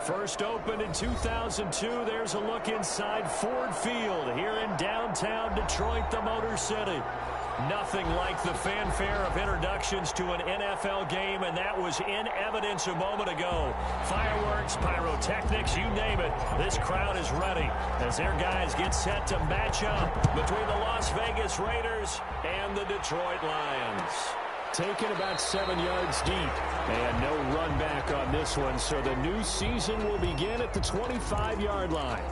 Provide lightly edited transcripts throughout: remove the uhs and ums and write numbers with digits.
First opened in 2002. There's a look inside Ford Field here in downtown Detroit, the Motor City. Nothing like the fanfare of introductions to an NFL game, and that was in evidence a moment ago. Fireworks, pyrotechnics, you name it. This crowd is ready as their guys get set to match up between the Las Vegas Raiders and the Detroit Lions. Taken about 7 yards deep, and no run back on this one, so the new season will begin at the 25-yard line.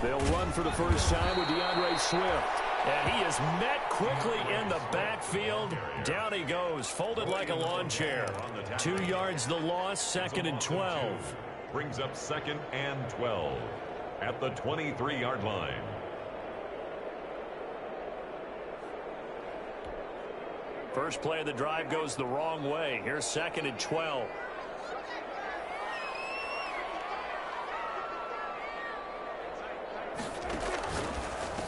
They'll run for the first time with DeAndre Swift. And he is met quickly in the backfield. Down he goes, folded like a lawn chair. 2 yards the loss, 2nd and 12. Brings up 2nd and 12 at the 23-yard line. First play of the drive goes the wrong way. Here's 2nd and 12.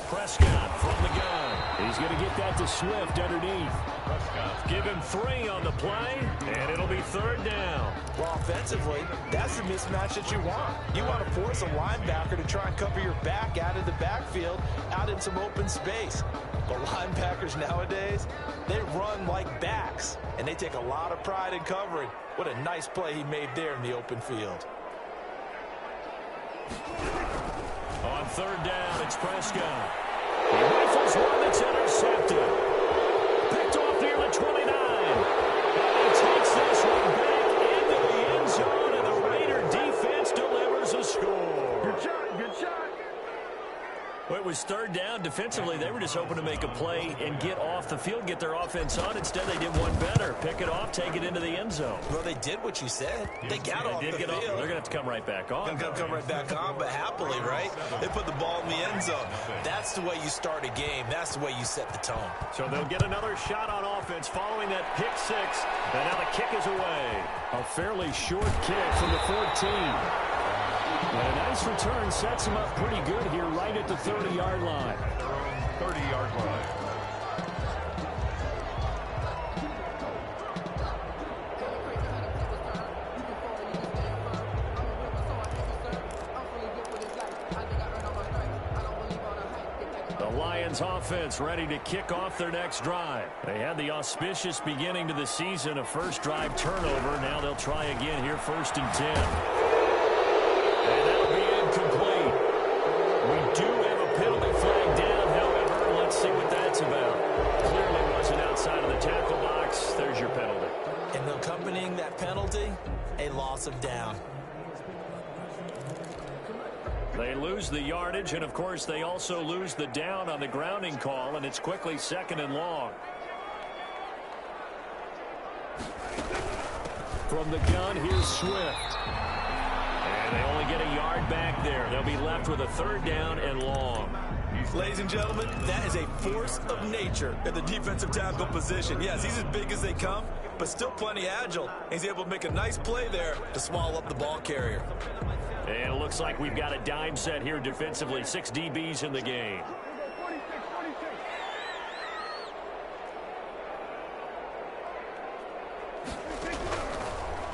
Prescott from the gun. He's going to get that to Swift underneath. Prescott. Give him 3 on the play, and it'll be 3rd down. Well, offensively, that's the mismatch that you want. You want to force a linebacker to try and cover your back out of the backfield, out in some open space. But linebackers nowadays, they run like backs, and they take a lot of pride in covering. What a nice play he made there in the open field. On 3rd down, it's Prescott. He rifles one that's intercepted. Picked off near the 29. And he takes this one back into the end zone, and the Raider defense delivers a score. Good shot, good shot. Well, it was 3rd down. Defensively, they were just hoping to make a play and get off the field, get their offense on. Instead, they did one better. Pick it off, take it into the end zone. Well, they did what you said. They got off the field. They're going to have to come right back on. They're going to come right back on, but happily, right? They put the ball in the end zone. That's the way you start a game. That's the way you set the tone. So they'll get another shot on offense following that pick 6. And now the kick is away. A fairly short kick from the 14. And a nice return sets him up pretty good here right at the 30-yard line. 30-yard line. The Lions offense ready to kick off their next drive. They had the auspicious beginning to the season, a first drive turnover. Now they'll try again here, 1st and 10. And that'll be incomplete. We do have a penalty flag down, however. Let's see what that's about. Clearly wasn't outside of the tackle box. There's your penalty. And accompanying that penalty, a loss of down. They lose the yardage, and, of course, they also lose the down on the grounding call, and it's quickly 2nd and long. From the gun, here's Swift. And they only get a yard back there. They'll be left with a 3rd down and long. Ladies and gentlemen, that is a force of nature at the defensive tackle position. Yes, he's as big as they come, but still plenty agile. He's able to make a nice play there to swallow up the ball carrier. And it looks like we've got a dime set here defensively. 6 DBs in the game.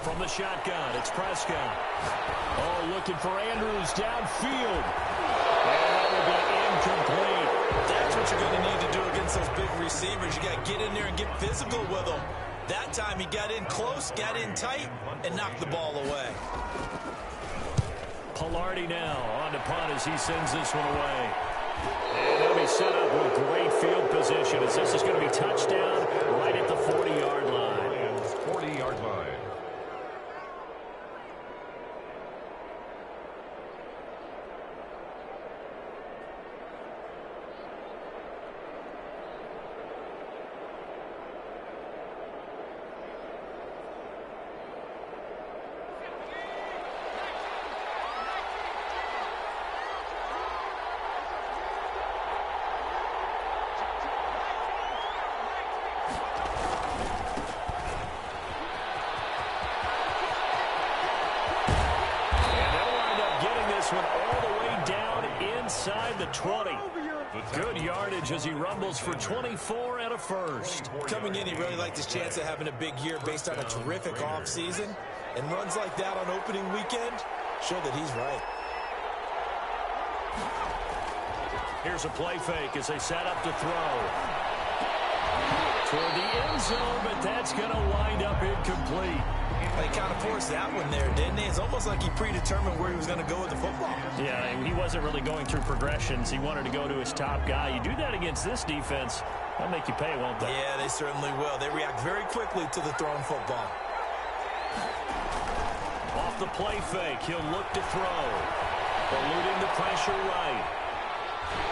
From the shotgun, it's Prescott. Oh, looking for Andrews downfield. And that will be incomplete. That's what you're going to need to do against those big receivers. You got to get in there and get physical with them. That time he got in close, got in tight, and knocked the ball away. Pilardi now on to punt as he sends this one away. And they'll be set up with great field position as this is going to be touchdown right at the 40-yard line. 40-yard line. One all the way down inside the 20. Good yardage as he rumbles for 24 and a first. Coming in, he really liked his chance of having a big year based on a terrific offseason. And runs like that on opening weekend show that he's right. Here's a play fake as they set up to throw. Toward the end zone, but that's going to wind up incomplete. They kind of forced that one there, didn't he? It's almost like he predetermined where he was going to go with the football. Yeah, he wasn't really going through progressions. He wanted to go to his top guy. You do that against this defense, they'll make you pay, won't they? Yeah, they certainly will. They react very quickly to the thrown football. Off the play fake, he'll look to throw. Eluding the pressure right.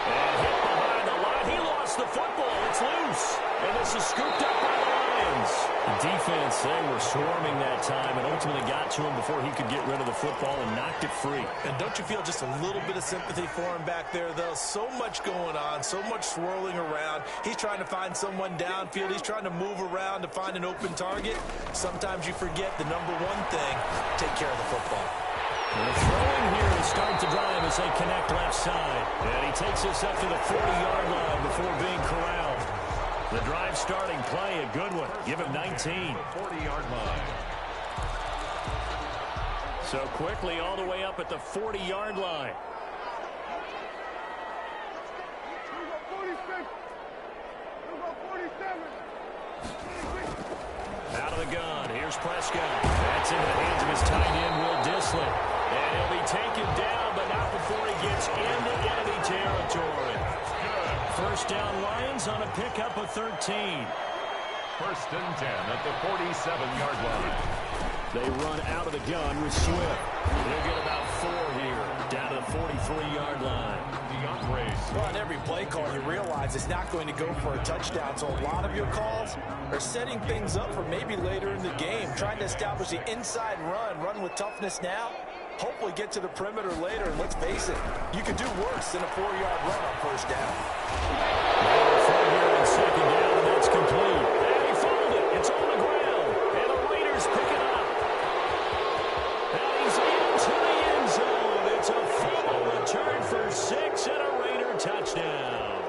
And hit behind the line. He lost the football. It's loose. And this is scooped up by the Lions. The defense, they were swarming that time and ultimately got to him before he could get rid of the football and knocked it free. And don't you feel just a little bit of sympathy for him back there, though? So much going on, so much swirling around. He's trying to find someone downfield. He's trying to move around to find an open target. Sometimes you forget the number one thing, take care of the football. And throwing here to start the drive as they connect left side. And he takes us up to the 40-yard line before being corralled. The drive starting play, a good one. Give him 19. 40-yard line. So quickly all the way up at the 40-yard line. Out of the gun. Here's Prescott. That's into the hands of his tight end, Will Dissly. And he'll be taken down, but not before he gets into enemy territory. First down Lions on a pickup of 13. First and 10 at the 47-yard line. They run out of the gun with Swift. They'll get about 4 here, down to the 43-yard line. Well, on every play call, you realize it's not going to go for a touchdown. So a lot of your calls are setting things up for maybe later in the game, trying to establish the inside run with toughness now, hopefully get to the perimeter later. And let's face it, you could do worse than a 4-yard run on first down. From here on second down, and that's complete. And he fouled it. It's on the ground. And the Raiders pick it up. And he's into the end zone. It's a fumble return for 6 and a Raider touchdown.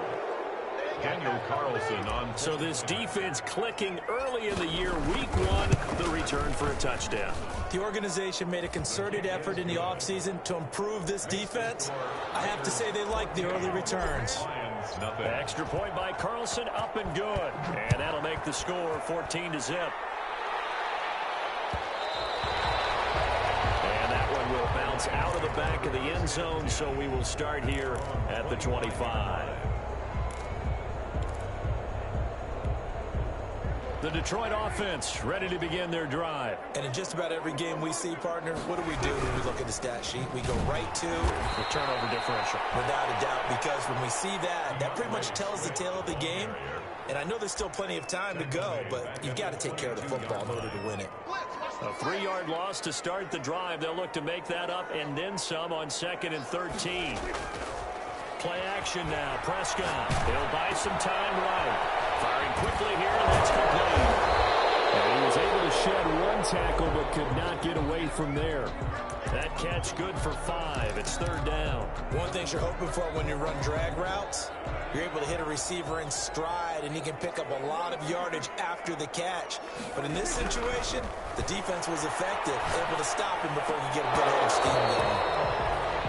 Daniel Carlson on. So this defense clicking early in the year, week 1, the return for a touchdown. The organization made a concerted effort in the offseason to improve this defense. I have to say they like the early returns. Extra point by Carlson, up and good. And that'll make the score 14-0. And that one will bounce out of the back of the end zone, so we will start here at the 25. The Detroit offense ready to begin their drive. And in just about every game we see, partner, what do we do when we look at the stat sheet? We go right to the turnover differential. Without a doubt, because when we see that, that pretty much tells the tale of the game. And I know there's still plenty of time to go, but you've got to take care of the football in order to win it. A 3-yard loss to start the drive. They'll look to make that up and then some on 2nd and 13. Play action now. Prescott. He'll buy some time right. Firing quickly here, and that's complete. And he was able to shed one tackle, but could not get away from there. That catch good for 5. It's 3rd down. One thing you're hoping for when you run drag routes, you're able to hit a receiver in stride, and he can pick up a lot of yardage after the catch. But in this situation, the defense was effective, able to stop him before he get a good head of steam going.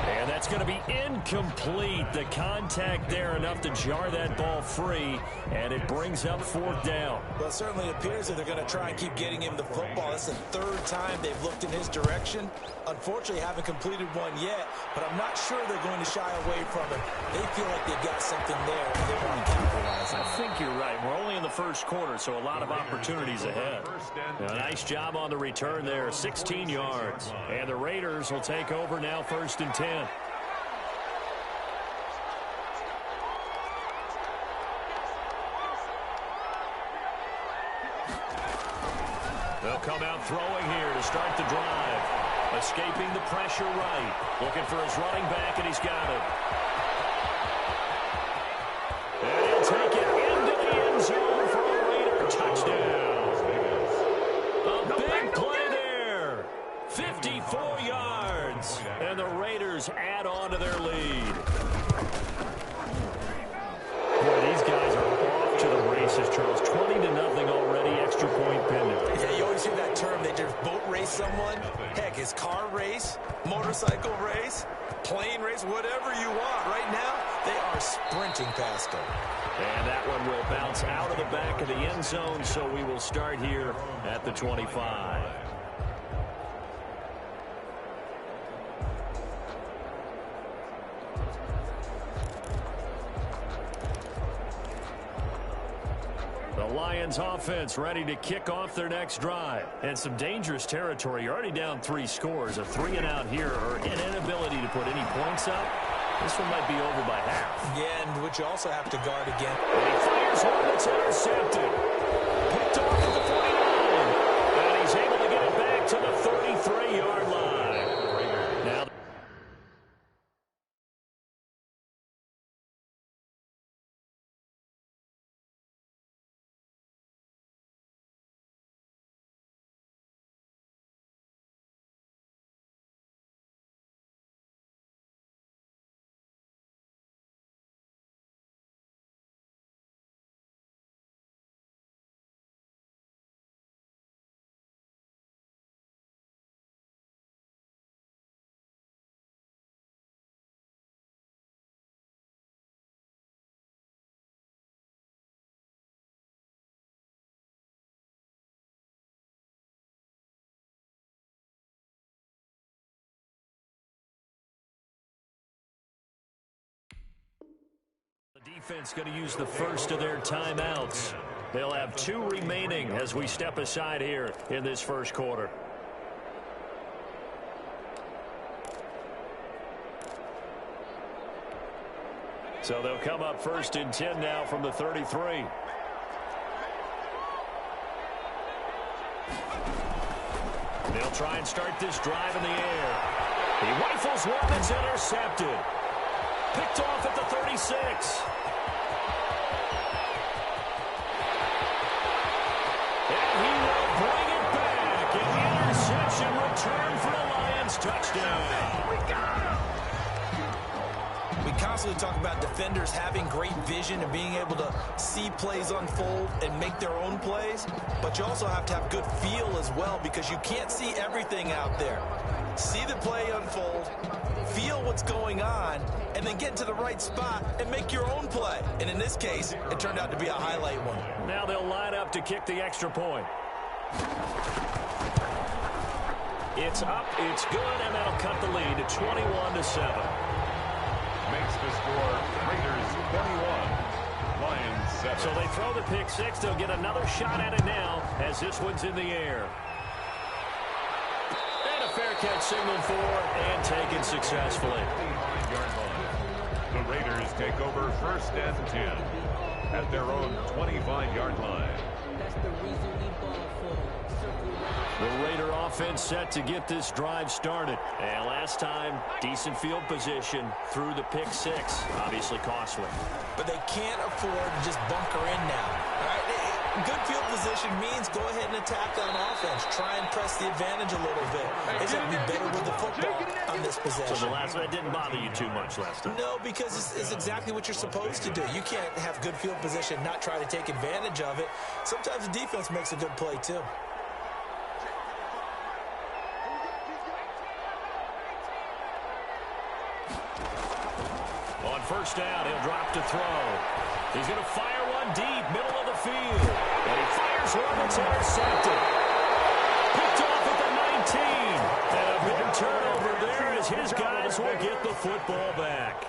And that's going to be incomplete. The contact there enough to jar that ball free, and it brings up 4th down. Well, it certainly appears that they're going to try and keep getting him the football. That's the 3rd time they've looked in his direction. Unfortunately, haven't completed one yet, but I'm not sure they're going to shy away from it. They feel like they've got something there, and they want to capitalize on it. I think you're right. We're only in the first quarter, so a lot of opportunities ahead. A nice job on the return there, 16 yards. And the Raiders will take over now, 1st and 10. They'll come out throwing here to start the drive. Escaping the pressure right. Looking for his running back, and he's got it. And he'll take it into the end zone for a Raider touchdown. A big play there. 54 yards. And the Raiders add on to their lead. basis, Charles. 20-0 already, extra point pending. Yeah, you always hear that term. They just boat race someone. Heck, it's car race, motorcycle race, plane race, whatever you want. Right now, they are sprinting past them. And that one will bounce out of the back of the end zone, so we will start here at the 25. The Lions offense ready to kick off their next drive. And some dangerous territory. You're already down 3 scores. A 3-and-out here or an inability to put any points up. This one might be over by half. Yeah, and which you also have to guard again. And he fires one that's intercepted. Picked off at the 49. And he's able to get it back to the 33-yard line. Now the defense going to use the first of their timeouts. They'll have 2 remaining as we step aside here in this first quarter. So they'll come up 1st and 10 now from the 33. They'll try and start this drive in the air. He rifles one that's intercepted. Picked off at the 36. And he will bring it back. An interception return for the Lions touchdown. We got him. We constantly talk about defenders having great vision and being able to see plays unfold and make their own plays. But you also have to have good feel as well because you can't see everything out there. See the play unfold, feel what's going on, and then get to the right spot and make your own play. And in this case, it turned out to be a highlight one. Now they'll line up to kick the extra point. It's up, it's good, and that'll cut the lead to 21-7. Makes the score Raiders 21, Lions 7. So they throw the pick 6. They'll get another shot at it now as this one's in the air. And a fair catch signaled for and taken successfully. The Raiders take over 1st and 10 at their own 25-yard line. That's the reason we ball for. The Raider offense set to get this drive started. And last time, decent field position through the pick 6. Obviously costly. But they can't afford to just bunker in now. All right? Good field position means go ahead and attack on offense. Try and press the advantage a little bit. They have to be better with the football on this possession. So the last one didn't bother you too much last time? No, because it's exactly what you're supposed to do. You can't have good field position, not try to take advantage of it. Sometimes the defense makes a good play, too. On 1st down, he'll drop to throw. He's going to fire one deep, middle of the field. And he fires one that's intercepted. Picked off at the 19. And a big turnover there as his guys will get the football back.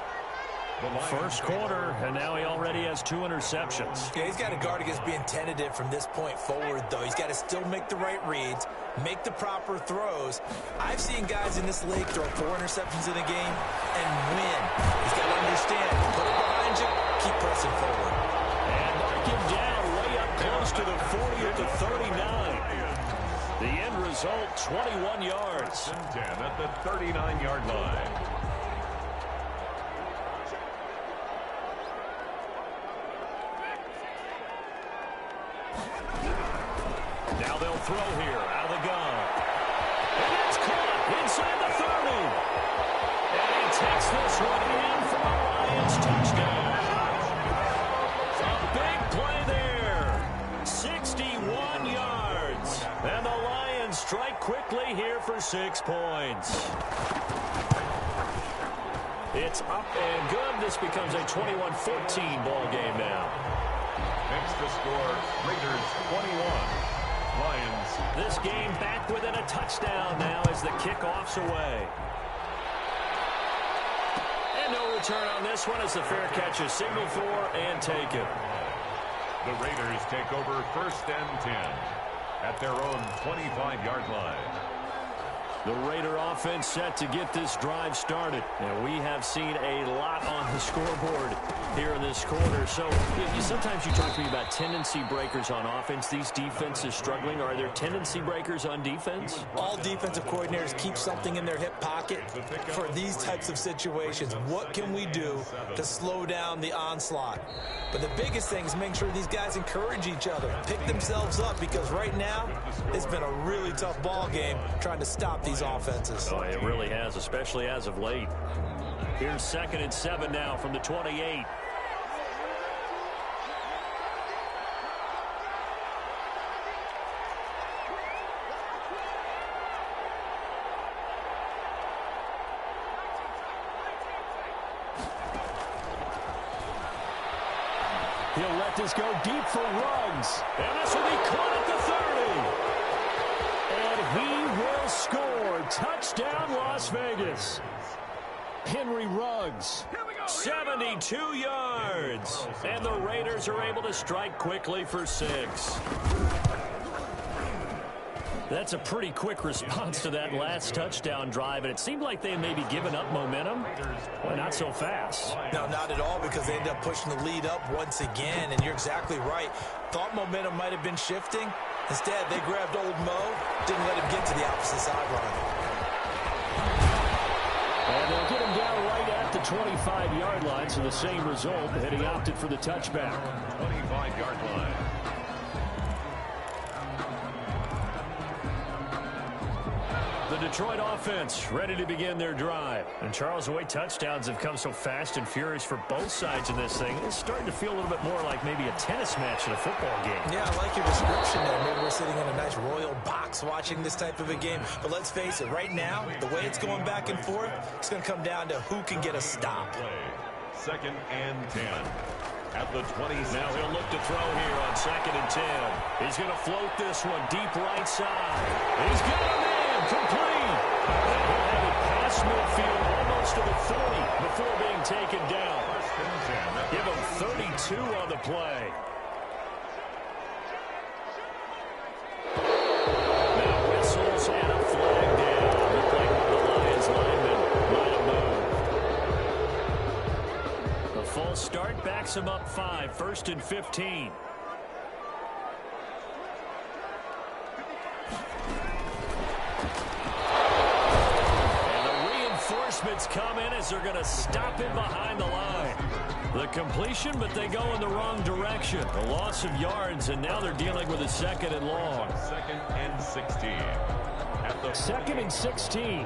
First quarter, and now he already has 2 interceptions. Yeah, he's got to guard against being tentative from this point forward, though. He's got to still make the right reads, make the proper throws. I've seen guys in this league throw 4 interceptions in a game and win. He's got to understand, put it behind you, keep pressing forward. And mark him down way up close to the 40 at the 39. The end result, 21 yards. 10 at the 39-yard line. Now they'll throw here out of the gun. And it's caught inside the 30. And he takes this one in for a Lions touchdown. A big play there. and strike quickly here for 6 points. It's up and good. This becomes a 21-14 ball game now. Makes the score Raiders 21, Lions. This game back within a touchdown now as the kickoff's away. And no return on this one as the fair catch is signaled for and taken. The Raiders take over 1st and 10 at their own 25-yard line. The Raider offense set to get this drive started. And we have seen a lot on the scoreboard here in this quarter. So sometimes you talk to me about tendency breakers on offense. These defenses struggling. Are there tendency breakers on defense? All defensive coordinators keep something in their hip pocket for these types of situations. What can we do to slow down the onslaught? But the biggest thing is making sure these guys encourage each other, pick themselves up, because right now it's been a really tough ball game trying to stop these offenses. Oh, it really has, especially as of late. Here's 2nd and 7 now from the 28. He'll let this go deep for Ruggs. And this will be caught at the 30. And he will score. Touchdown, Las Vegas. Henry Ruggs, 72 yards. And the Raiders are able to strike quickly for 6. That's a pretty quick response to that last touchdown drive, and it seemed like they had maybe given up momentum. Well, not so fast. No, not at all, because they ended up pushing the lead up once again, and you're exactly right. Thought momentum might have been shifting. Instead, they grabbed old Mo, didn't let him get to the opposite sideline. And they'll get him down right at the 25-yard line, so the same result, and he opted for the touchback. 25-yard line. The Detroit offense ready to begin their drive. And Charles, the way touchdowns have come so fast and furious for both sides in this thing, it's starting to feel a little bit more like maybe a tennis match in a football game. Yeah, I like your description there. Maybe we're sitting in a nice royal box watching this type of a game. But let's face it, right now, the way it's going back and forth, it's going to come down to who can get a stop. 2nd and 10. At the 20. Now he'll look to throw here on 2nd and 10. He's going to float this one deep right side. He's got him in. Complete. And he'll have it past midfield almost to the 40 before being taken down. Give him 32 on the play. Now whistles and a flag down. Looked like one of the Lions linemen might have moved. The false start backs him up 5. 1st and 15. Come in as they're going to stop him behind the line. The completion, but they go in the wrong direction. A loss of yards, and now they're dealing with a 2nd and long. 2nd and 16. At the 2nd and 16.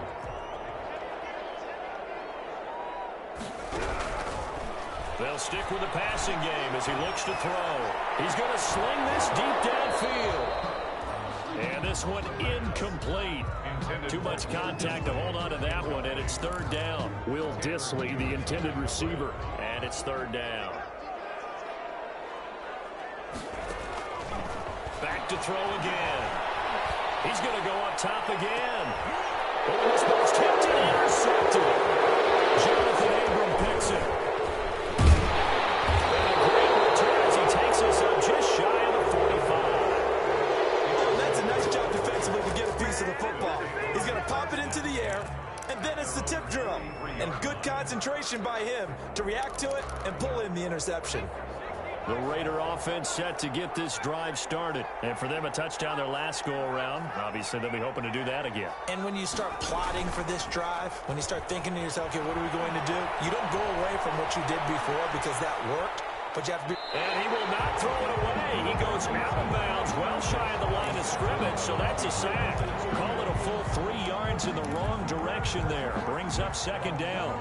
They'll stick with the passing game as he looks to throw. He's going to sling this deep downfield. And this one incomplete. Too much contact to hold on to that one, and it's 3rd down. Will Dissly, the intended receiver, and it's 3rd down. Back to throw again. He's going to go up top again. Oh, this ball's tipped and intercepted. Jonathan Abram picks it. And a great return as he takes us up just shy of the 45. That's a nice job defensively to get a piece of the football. He's going to pop it into the air, and then it's the tip drill. And good concentration by him to react to it and pull in the interception. The Raider offense set to get this drive started. And for them, a touchdown their last go-around. Obviously, they'll be hoping to do that again. And when you start plotting for this drive, when you start thinking to yourself, okay, what are we going to do? You don't go away from what you did before because that worked. But you have to be... And he will not throw it away. He goes out of bounds, well shy of the line of scrimmage, so that's a sack. Call it a full 3 yards in the wrong direction there. Brings up 2nd down.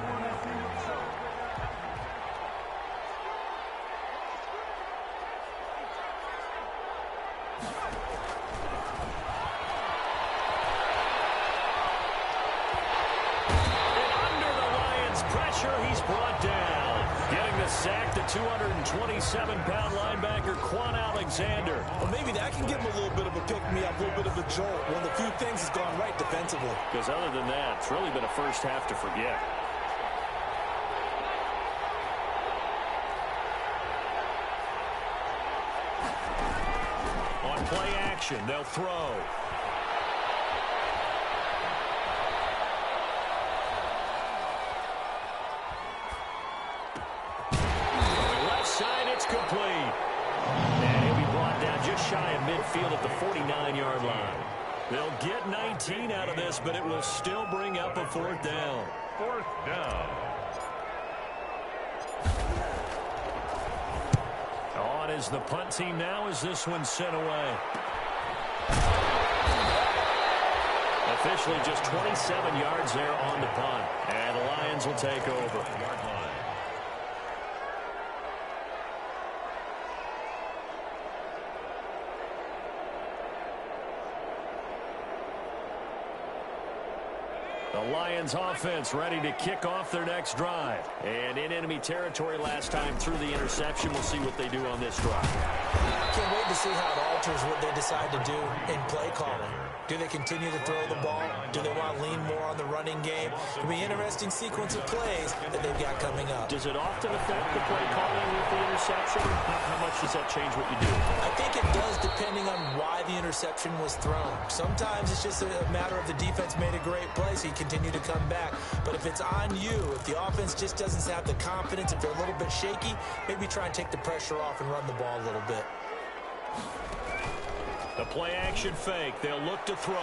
pressure. He's brought down. Getting the sack, the 227-pound linebacker, Quan Alexander. Well, maybe that can give him a little bit of a pick-me-up, a little bit of a jolt. One of the few things has gone right defensively. Because other than that, it's really been a first half to forget. On play action, they'll throw. Complete. And he'll be brought down just shy of midfield at the 49-yard line. They'll get 19 out of this, but it will still bring up a fourth down. Fourth down. On is the punt team now as this one's sent away. Officially just 27 yards there on the punt. And the Lions will take over. The Lions offense ready to kick off their next drive. And in enemy territory last time through the interception. We'll see what they do on this drive. Can't wait to see how it alters what they decide to do in play calling. Do they continue to throw the ball? Do they want to lean more on the running game? It'll be an interesting sequence of plays that they've got coming up. Does it often affect the play calling with the interception? How much does that change what you do? I think it does depending on why the interception was thrown. Sometimes it's just a matter of the defense made a great play, so you continue to come back. But if it's on you, if the offense just doesn't have the confidence, if they're a little bit shaky, maybe try and take the pressure off and run the ball a little bit. The play action fake. They'll look to throw.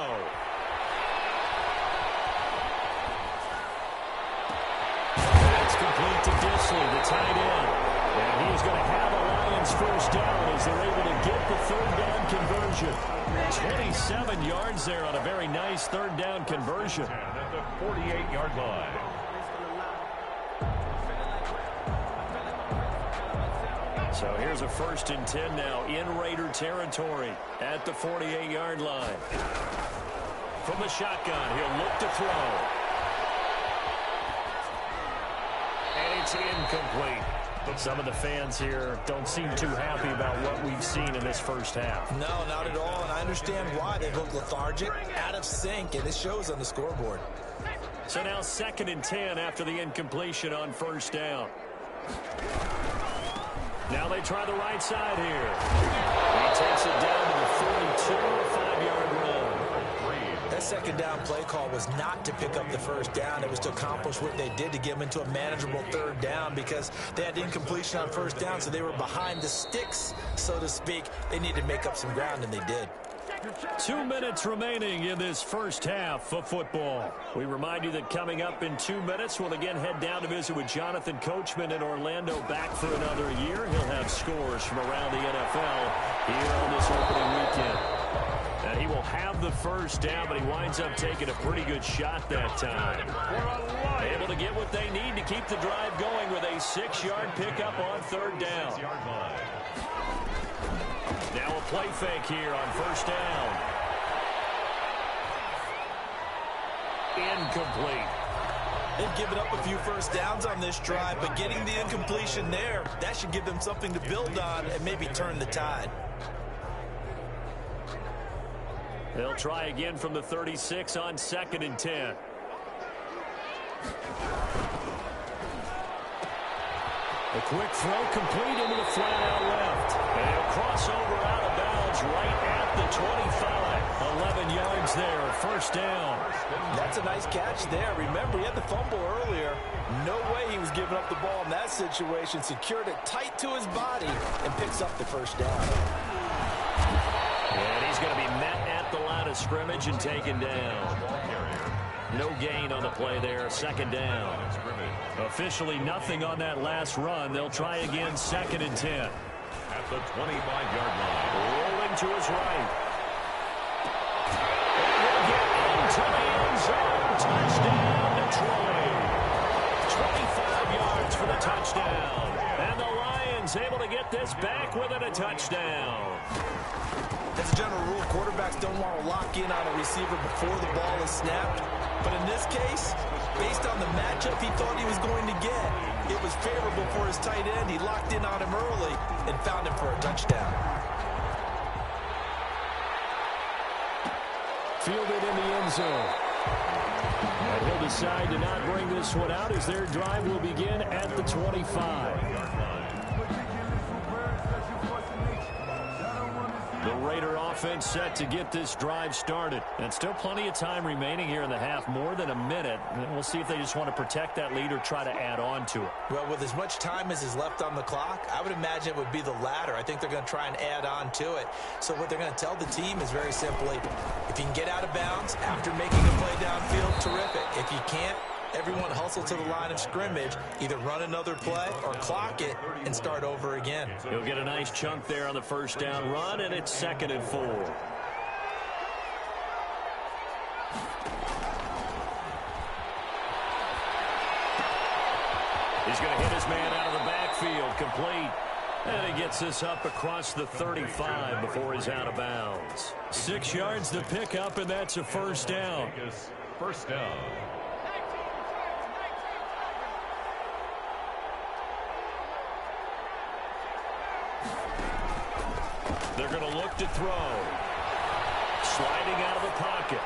That's complete to Disley, the tight end. And he's going to have a Lions first down as they're able to get the third down conversion. 27 yards there on a very nice third down conversion. At the 48-yard line. So here's a 1st and 10 now in Raider territory at the 48-yard line. From the shotgun, he'll look to throw. And it's incomplete. Some of the fans here don't seem too happy about what we've seen in this first half. No, not at all, and I understand why. They look lethargic, out of sync, and it shows on the scoreboard. So now 2nd and 10 after the incompletion on first down. Now they try the right side here. He takes it down to the 42, 5-yard run. That second down play call was not to pick up the first down. It was to accomplish what they did to get them into a manageable third down because they had incompletion on first down, so they were behind the sticks, so to speak. They needed to make up some ground, and they did. 2 minutes remaining in this first half of football. We remind you that coming up in 2 minutes, we'll again head down to visit with Jonathan Coachman in Orlando, back for another year. He'll have scores from around the NFL here on this opening weekend. And he will have the first down, but he winds up taking a pretty good shot that time. Able to get what they need to keep the drive going with a 6-yard pickup on third down. Now a play fake here on first down. Incomplete. They've given up a few first downs on this drive, but getting the incompletion there, that should give them something to build on and maybe turn the tide. They'll try again from the 36 on 2nd and 10. A quick throw complete into the flat out left. And he'll cross over out of bounds right at the 25. 11 yards there, first down. That's a nice catch there. Remember, he had the fumble earlier. No way he was giving up the ball in that situation. Secured it tight to his body and picks up the first down. And he's going to be met at the line of scrimmage and taken down. No gain on the play there, 2nd down. Officially nothing on that last run. They'll try again, 2nd and 10. At the 25-yard line. Rolling to his right. And he'll get into the end zone. Touchdown, Detroit. 25 yards for the touchdown. And the Lions able to get this back within a touchdown. As a general rule, quarterbacks don't want to lock in on a receiver before the ball is snapped. But in this case, Based on the matchup he thought he was going to get, it was favorable for his tight end. He locked in on him early and found him for a touchdown. Fielded in the end zone. And he'll decide to not bring this one out as their drive will begin at the 25. The Raider offense set to get this drive started. And still plenty of time remaining here in the half, more than a minute. And we'll see if they just want to protect that lead or try to add on to it. Well, with as much time as is left on the clock, I would imagine it would be the latter. I think they're going to try and add on to it. So what they're going to tell the team is very simply, if you can get out of bounds after making a play downfield, terrific. If you can't, everyone hustle to the line of scrimmage, either run another play or clock it and start over again. He'll get a nice chunk there on the first down run, and it's 2nd and 4. He's going to hit his man out of the backfield, complete. And he gets this up across the 35 before he's out of bounds. 6 yards to pick up, and that's a first down. First down. They're going to look to throw. Sliding out of the pocket.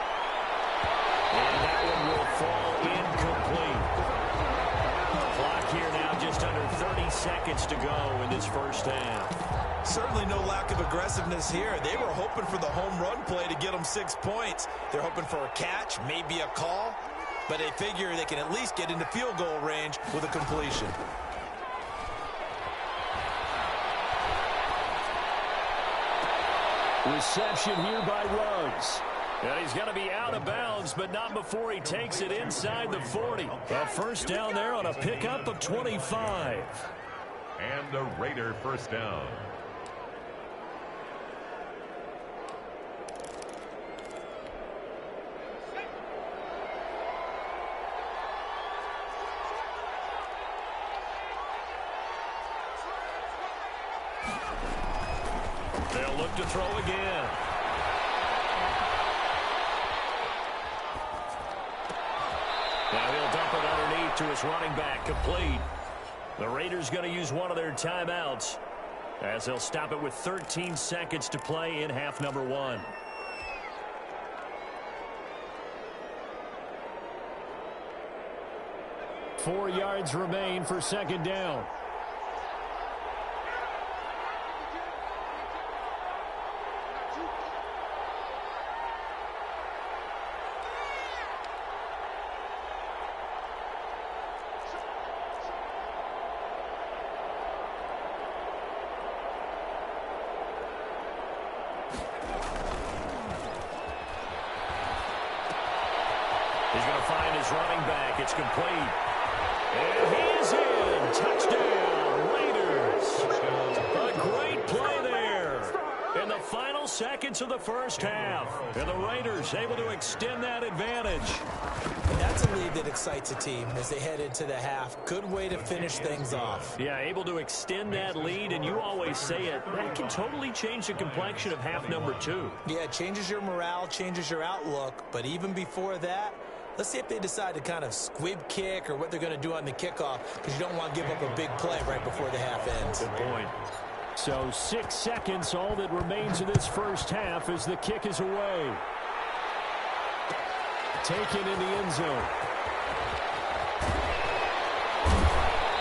And that one will fall incomplete. Clock here now just under 30 seconds to go in this first half. Certainly no lack of aggressiveness here. They were hoping for the home run play to get them 6 points. They're hoping for a catch, maybe a call, but they figure they can at least get into field goal range with a completion. Reception here by Ruggs. And he's going to be out of bounds, but not before he takes it inside the 40. A first down there on a pickup of 25. And a Raider first down. They'll look to throw again. Now he'll dump it underneath to his running back, complete. The Raiders going to use one of their timeouts as they'll stop it with 13 seconds to play in half number 1. Four yards remain for second down. He's going to find his running back. It's complete. And he's in. Touchdown, Raiders. A great play there in the final seconds of the first half. And the Raiders able to extend that advantage. And that's a lead that excites a team as they head into the half. Good way to finish things off. Yeah, able to extend that lead, and you always say it, that can totally change the complexion of half number 2. Yeah, it changes your morale, changes your outlook. But even before that, let's see if they decide to kind of squib kick or what they're going to do on the kickoff, because you don't want to give up a big play right before the half ends. Good point. So 6 seconds, all that remains of this first half as the kick is away. Taken in the end zone.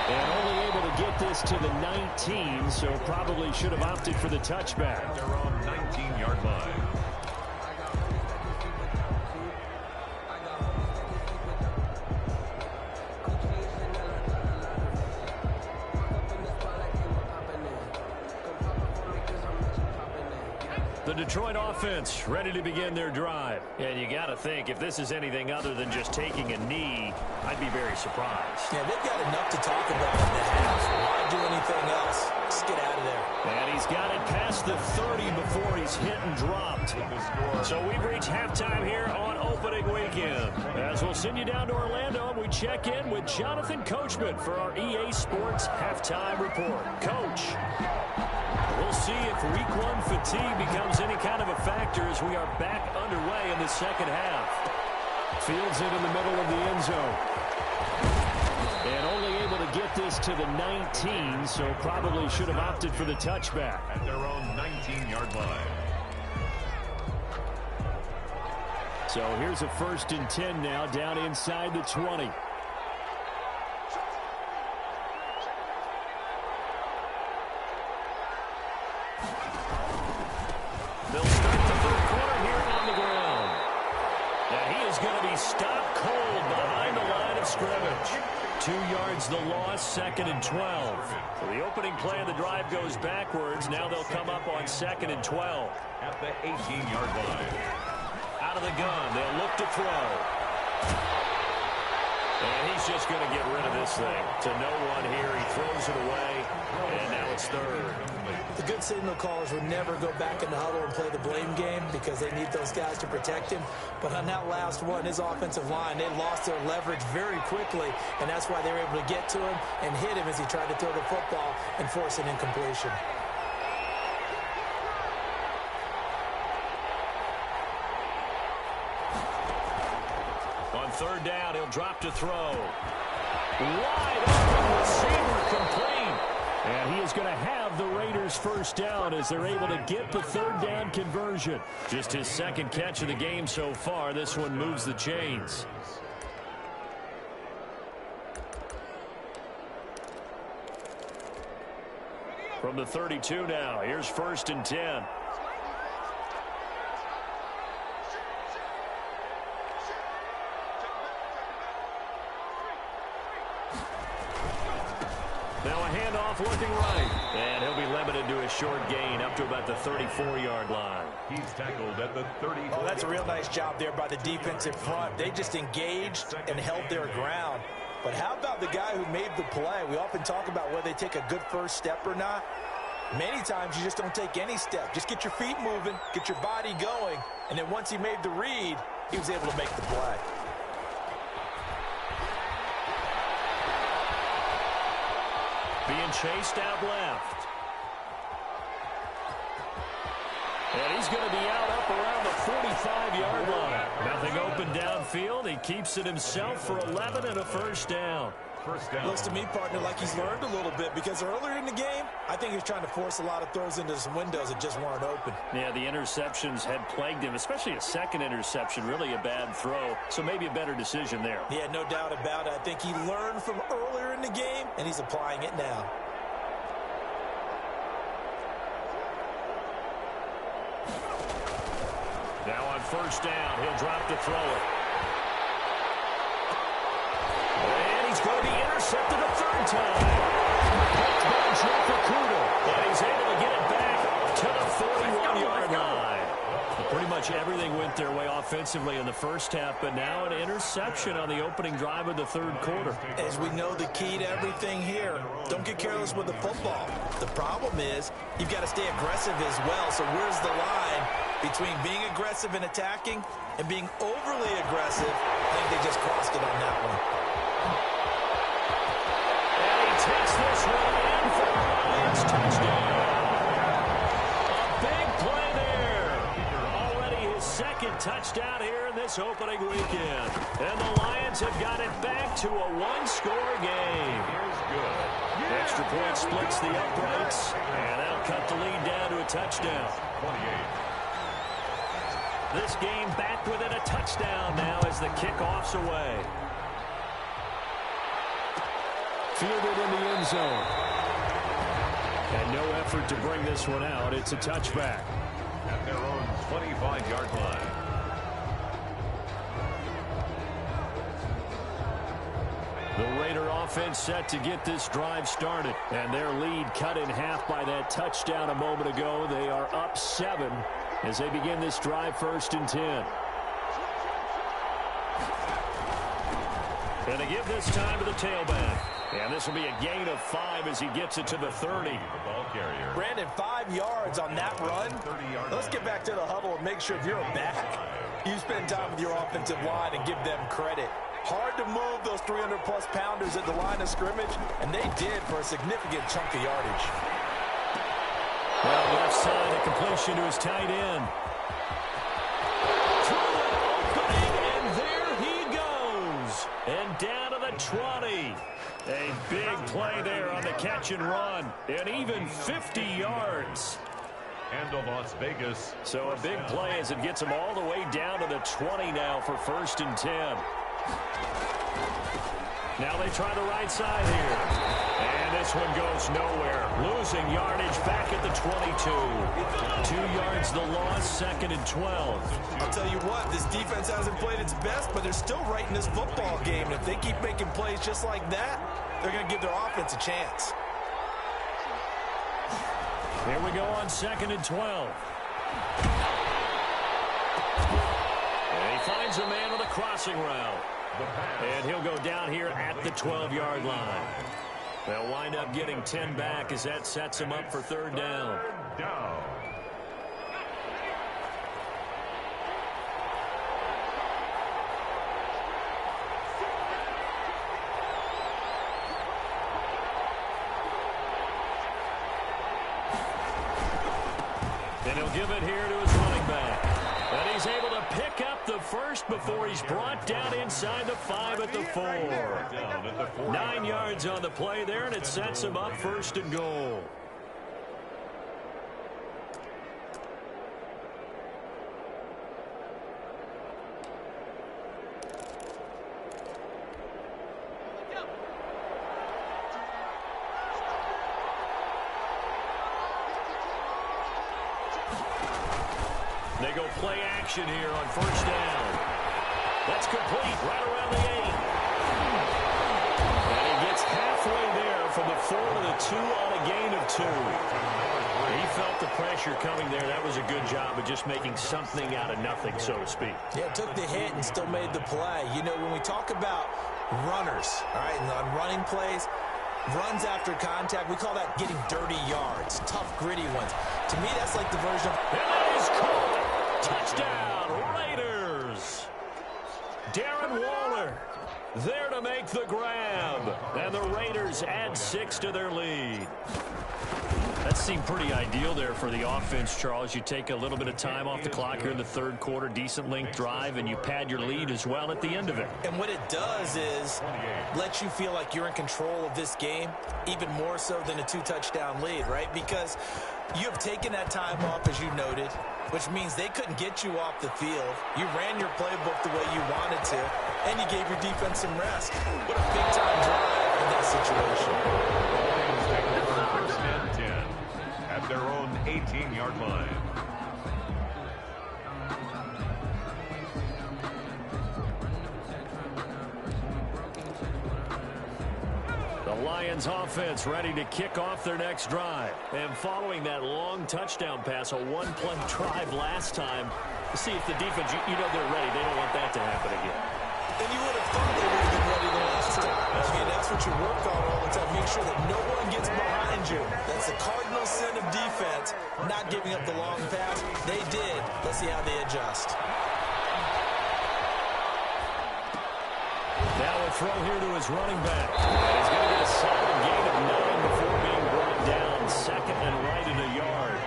And only able to get this to the 19, so probably should have opted for the touchback. They're on 19-yard line. The Detroit offense ready to begin their drive. And you got to think, if this is anything other than just taking a knee, I'd be very surprised. Yeah, they've got enough to talk about in the half. Why do anything else? Just get out of there. And he's got it past the 30 before he's hit and dropped. So we've reached halftime here on opening weekend. As we'll send you down to Orlando, and we check in with Jonathan Coachman for our EA Sports Halftime Report. Coach, we'll see if week 1 fatigue becomes any kind of a factor as we are back underway in the second half. Fields it in the middle of the end zone. And only able to get this to the 19, so probably should have opted for the touchback. At their own 19-yard line. So here's a 1st and 10 now, down inside the 20. They'll start the third quarter here on the ground. And he is going to be stopped cold behind the line of scrimmage. 2 yards the loss, 2nd and 12. So the opening play of the drive goes backwards. Now they'll come up on 2nd and 12. At the 18-yard line. Out of the gun, they'll look to throw. And he's just going to get rid of this thing. To no one here, he throws it away, and now it's 3rd. The good signal callers would never go back in the huddle and play the blame game because they need those guys to protect him. But on that last one, his offensive line, they lost their leverage very quickly, and that's why they were able to get to him and hit him as he tried to throw the football and force an incompletion. On 3rd down, he'll drop to throw. Wide open receiver complete. And he is going to have the Raiders' 1st down as they're able to get the 3rd down conversion. Just his 2nd catch of the game so far. This one moves the chains. From the 32 now, here's 1st and 10. Now a handoff looking right. And he'll be limited to a short gain up to about the 34-yard line. He's tackled at the 34. Oh, that's a real nice job there by the defensive front. They just engaged and held their ground. But how about the guy who made the play? We often talk about whether they take a good first step or not. Many times you just don't take any step. Just get your feet moving, get your body going, and then once he made the read, he was able to make the play. Being chased out left. And he's going to be out up around the 45-yard line. Nothing open downfield. He keeps it himself for 11 and a 1st down. Looks to me, partner, like he's learned a little bit because earlier in the game, I think he was trying to force a lot of throws into some windows that just weren't open. Yeah, the interceptions had plagued him, especially a 2nd interception, really a bad throw. So maybe a better decision there. Yeah, no doubt about it. I think he learned from earlier in the game, and he's applying it now. Now on 1st down, he'll drop to throw it. And he's going to be intercepted a 3rd time. Picked by Jeff Okudah. And he's able to get it back to the 41-yard line. Pretty much everything went their way offensively in the 1st half, but now an interception on the opening drive of the 3rd quarter. As we know, the key to everything here, don't get careless with the football. The problem is you've got to stay aggressive as well. So where's the line between being aggressive and attacking and being overly aggressive? I think they just crossed it on that one. And he takes this one in for the Lions touchdown. Big play there. Already his 2nd touchdown here in this opening weekend. And the Lions have got it back to a 1-score game. Here's good. Extra point splits the uprights, and that'll cut the lead down to a touchdown. 28. This game back within a touchdown now as the kickoff's away. Fielded in the end zone. And no effort to bring this one out. It's a touchback. At their own 25-yard line. The Raider offense set to get this drive started. And their lead cut in half by that touchdown a moment ago. They are up 7 as they begin this drive 1st and 10. And they give this time to the tailback. And this will be a gain of 5 as he gets it to the 30. The ball carrier. Brandon, 5 yards on that run. Let's get back to the huddle and make sure if you're a back, you spend time with your offensive line and give them credit. Hard to move those 300-plus pounders at the line of scrimmage, and they did for a significant chunk of yardage. Well, left side, a completion to his tight end. To the opening, and there he goes. And down to the 20. catch and run. An even 50 yards. And a Las Vegas. So a big play as it gets them all the way down to the 20 now for 1st and 10. Now they try the right side here. And this one goes nowhere. Losing yardage back at the 22. 2 yards the loss, 2nd and 12. I'll tell you what, this defense hasn't played its best, but they're still right in this football game. And if they keep making plays just like that, they're going to give their offense a chance. Here we go on 2nd and 12. And he finds a man with a crossing route. And he'll go down here at the 12-yard line. They'll wind up getting 10 back as that sets him up for 3rd down. And he'll give it here to his running back. And he's able to pick up the first before he's brought down inside the 5 at the 4. 9 yards on the play there, and it sets him up 1st and goal. They go play action here on 1st down. That's complete right around the 8. And he gets halfway there from the 4 to the 2 on a gain of 2. He felt the pressure coming there. That was a good job of just making something out of nothing, so to speak. Yeah, took the hit and still made the play. You know, when we talk about runners, all right, and on running plays, runs after contact, we call that getting dirty yards, tough, gritty ones. To me, that's like the version of... And that is caught. Touchdown, Raiders. Darren Waller there to make the grab. And the Raiders add 6 to their lead. That seemed pretty ideal there for the offense, Charles. You take a little bit of time off the clock here in the 3rd quarter, decent length drive, and you pad your lead as well at the end of it. And what it does is let you feel like you're in control of this game, even more so than a 2-touchdown lead, right? Because you have taken that time off, as you noted, which means they couldn't get you off the field. You ran your playbook the way you wanted to, and you gave your defense some rest. What a big-time drive in that situation. At their own 18-yard line. The Lions offense ready to kick off their next drive. And following that long touchdown pass, a one-play drive last time, to see if the defense, you know they're ready. They don't want that to happen again. And you would have thought they would have been ready the last time. Again, that's what you work on all the time. Make sure that no one gets behind you. That's the cardinal sin of defense, not giving up the long pass. They did. Let's see how they adjust. Now a throw here to his running back. And he's going to get a solid gain of 9 before being brought down. 2nd and right at a yard.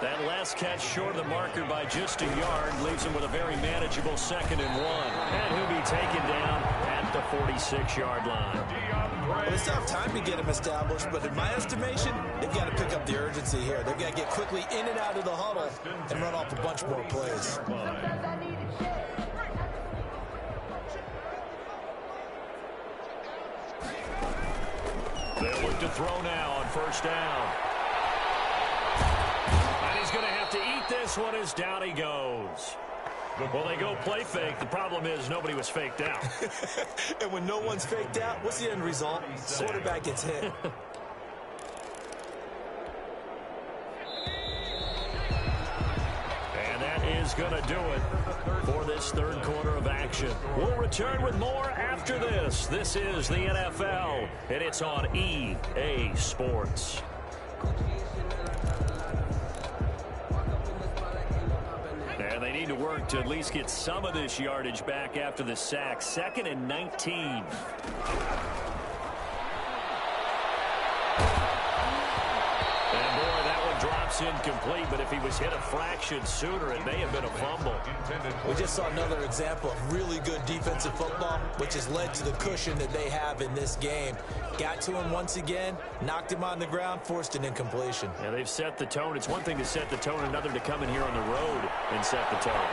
That last catch short of the marker by just a yard leaves him with a very manageable 2nd and 1. And he'll be taken down at the 46-yard line. Well, they still have time to get him established, but in my estimation, they've got to pick up the urgency here. They've got to get quickly in and out of the huddle and run off a bunch more plays. They'll look to throw now on 1st down. And he's going to have to eat this one as down he goes. Well, they go play fake. The problem is nobody was faked out. And when no one's faked out, what's the end result? Quarterback gets hit. And that is going to do it for this 3rd quarter of action. We'll return with more after this. This is the NFL, and it's on EA Sports. And they need to work to at least get some of this yardage back after the sack. 2nd and 19. And boy, that one drops pass incomplete, but if he was hit a fraction sooner, it may have been a fumble. We just saw another example of really good defensive football, which has led to the cushion that they have in this game. Got to him once again, knocked him on the ground, forced an incompletion. Yeah, they've set the tone. It's one thing to set the tone, another to come in here on the road and set the tone.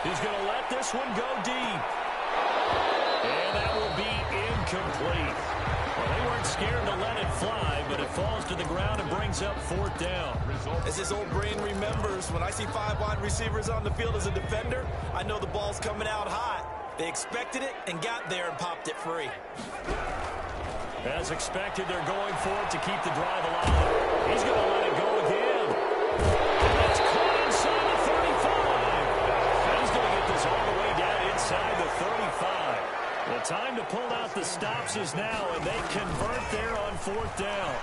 He's going to let this one go deep. And that will be incomplete. Well, they weren't scared to let it fly, but it falls to the ground and brings up 4th down. As his old brain remembers, when I see 5 wide receivers on the field as a defender, I know the ball's coming out hot. They expected it and got there and popped it free. As expected, they're going for it to keep the drive alive. He's going to let it go again. And that's caught inside the 35. And he's going to get this all the way down inside the 35. The time to pull out the stops is now, and they convert there on 4th down.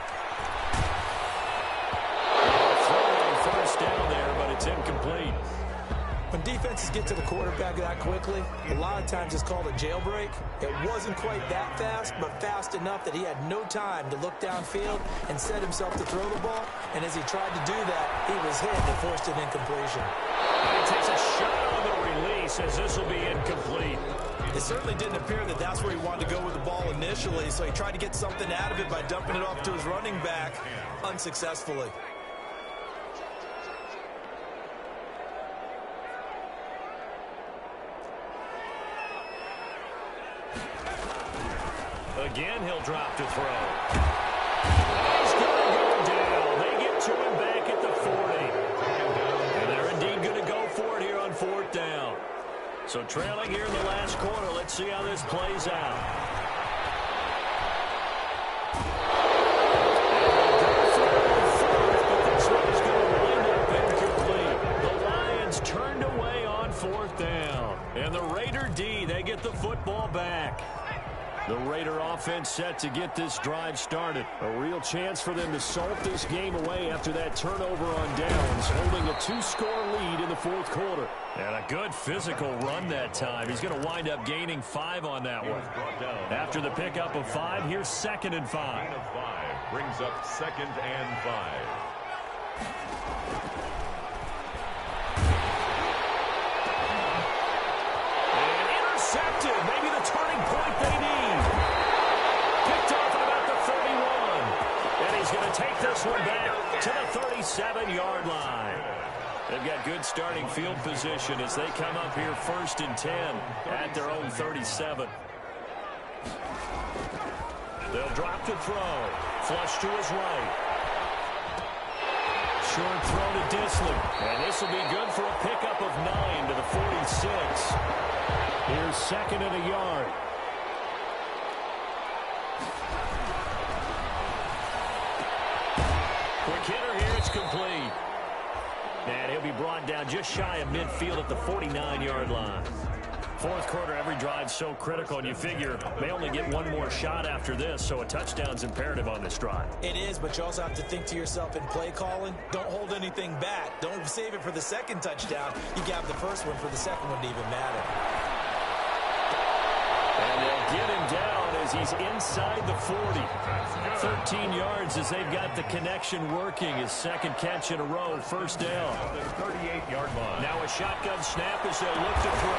Throw on 1st down there, but it's incomplete. When defenses get to the quarterback that quickly, a lot of times it's called a jailbreak. It wasn't quite that fast, but fast enough that he had no time to look downfield and set himself to throw the ball. And as he tried to do that, he was hit and forced an incompletion. And he takes a shot on the release as this will be incomplete. It certainly didn't appear that that's where he wanted to go with the ball initially, so he tried to get something out of it by dumping it off to his running back unsuccessfully. Again, he'll drop to throw. He's going to go down. They get to him back at the 40. And they're indeed going to go for it here on 4th down. So trailing here in the last quarter, let's see how this plays out. But this one is going to wind up incomplete. The Lions turned away on 4th down. And the Raider D, they get the football back. The Raider offense set to get this drive started. A real chance for them to salt this game away after that turnover on downs, holding a 2-score lead in the 4th quarter. And a good physical run that time. He's going to wind up gaining 5 on that one. After the pickup of 5, here's 2nd and 5. Brings up 2nd and 5. Intercepted. Maybe the turning point they need. Picked off at about the 31. And he's going to take this one back to the 37-yard line. They've got good starting field position as they come up here 1st and 10 at their own 37. They'll drop to throw. Flush to his right. Short throw to Dissly. And this will be good for a pickup of 9 to the 46. Here's 2nd and a yard. Quick hitter here, it's complete. And he'll be brought down just shy of midfield at the 49-yard line. 4th quarter, every drive so critical, and you figure they only get one more shot after this, so a touchdown's imperative on this drive. It is, but you also have to think to yourself in play calling, don't hold anything back. Don't save it for the 2nd touchdown. You got the 1st one for the 2nd one to even matter. And they'll get him down as he's inside the 40. 13 yards as they've got the connection working. His 2nd catch in a row, 1st down. 38-yard line. Now a shotgun snap as they'll look to throw.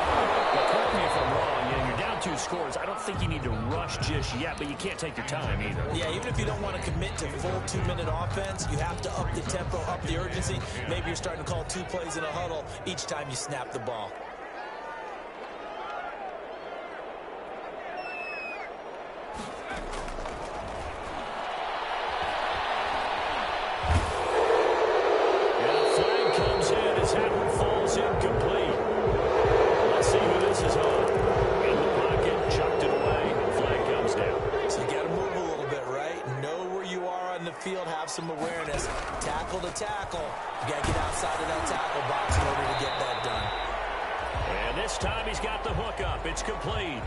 But correct me if I'm wrong. You're down 2 scores. I don't think you need to rush just yet, but you can't take your time either. Yeah, even if you don't want to commit to full 2-minute offense, you have to up the tempo, up the urgency. Maybe you're starting to call 2 plays in a huddle each time you snap the ball. Some awareness, tackle to tackle. You got to get outside of that tackle box in order to get that done. And this time he's got the hook up. It's complete.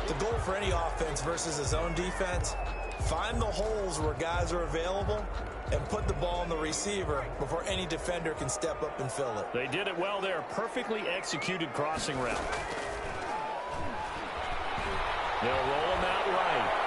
The goal for any offense versus his own defense, find the holes where guys are available and put the ball on the receiver before any defender can step up and fill it. They did it well there. Perfectly executed crossing route. They'll roll him out right.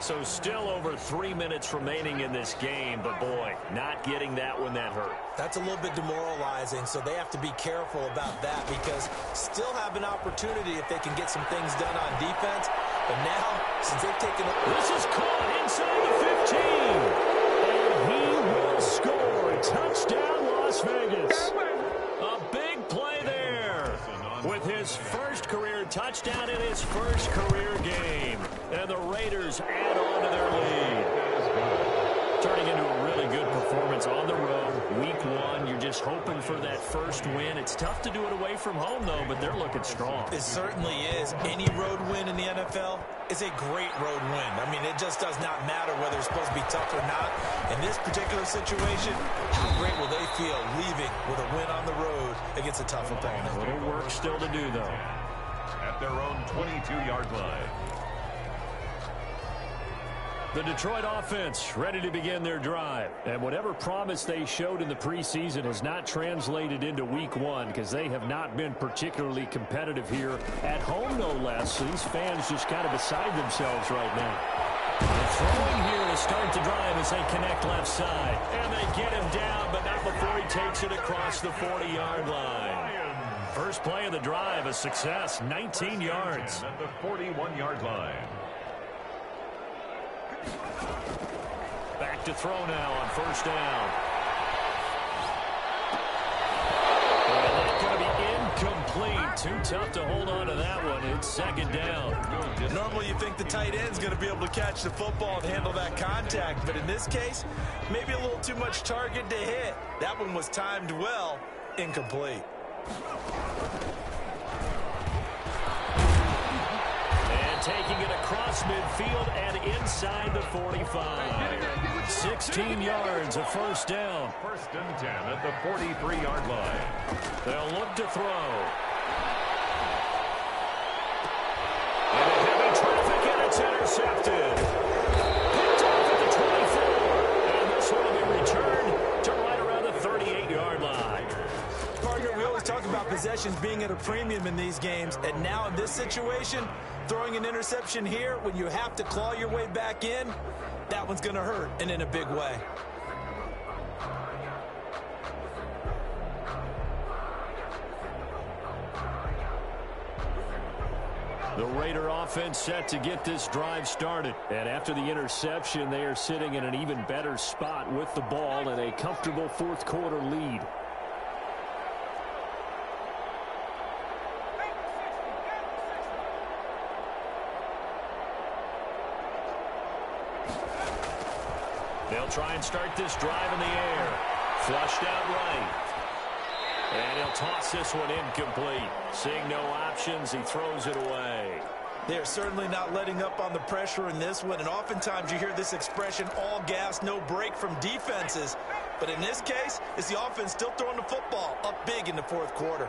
So still over 3 minutes remaining in this game, but boy, not getting that one that hurt. That's a little bit demoralizing, so they have to be careful about that because still have an opportunity if they can get some things done on defense. But now, since they've taken a... This is caught inside the 15. And he will score. Touchdown, Las Vegas. A big play there with his first career touchdown in his first career game. And the Raiders add on to their lead. Turning into a really good performance on the road. Week 1, you're just hoping for that first win. It's tough to do it away from home, though, but they're looking strong. It certainly is. Any road win in the NFL is a great road win. I mean, it just does not matter whether it's supposed to be tough or not. In this particular situation, how great will they feel leaving with a win on the road against a tough opponent? A little work still to do, though. At their own 22-yard line. The Detroit offense ready to begin their drive. And whatever promise they showed in the preseason has not translated into week 1 because they have not been particularly competitive here at home, no less. So these fans just kind of beside themselves right now. They're throwing here to start the drive as they connect left side. And they get him down, but not before he takes it across the 40-yard line. First play of the drive, a success, 19 yards. At the 41-yard line. Back to throw now on first down. And that's going to be incomplete. Too tough to hold on to that one. It's second down. Normally you think the tight end's going to be able to catch the football and handle that contact, but in this case, maybe a little too much target to hit. That one was timed well, incomplete. Taking it across midfield and inside the 45. 16 yards, a first down. First and 10 at the 43-yard line. They'll look to throw. And heavy traffic, and it's intercepted. Picked off at the 24. And this one will be returned to right around the 38-yard line. Partner, we always talk about possessions being at a premium in these games, and now in this situation, throwing an interception here when you have to claw your way back in, that one's going to hurt, and in a big way. The Raider offense set to get this drive started. And after the interception, they are sitting in an even better spot with the ball and a comfortable fourth quarter lead. They'll try and start this drive in the air. Flushed out right. And he'll toss this one incomplete. Seeing no options, he throws it away. They're certainly not letting up on the pressure in this one, and oftentimes you hear this expression, all gas, no break from defenses. But in this case, it's the offense still throwing the football up big in the fourth quarter.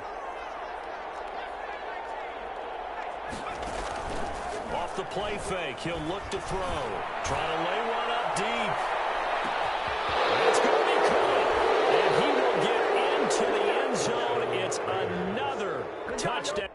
Off the play fake, he'll look to throw. Trying to lay one up deep. It's going to be caught, and he will get into the end zone. It's another touchdown.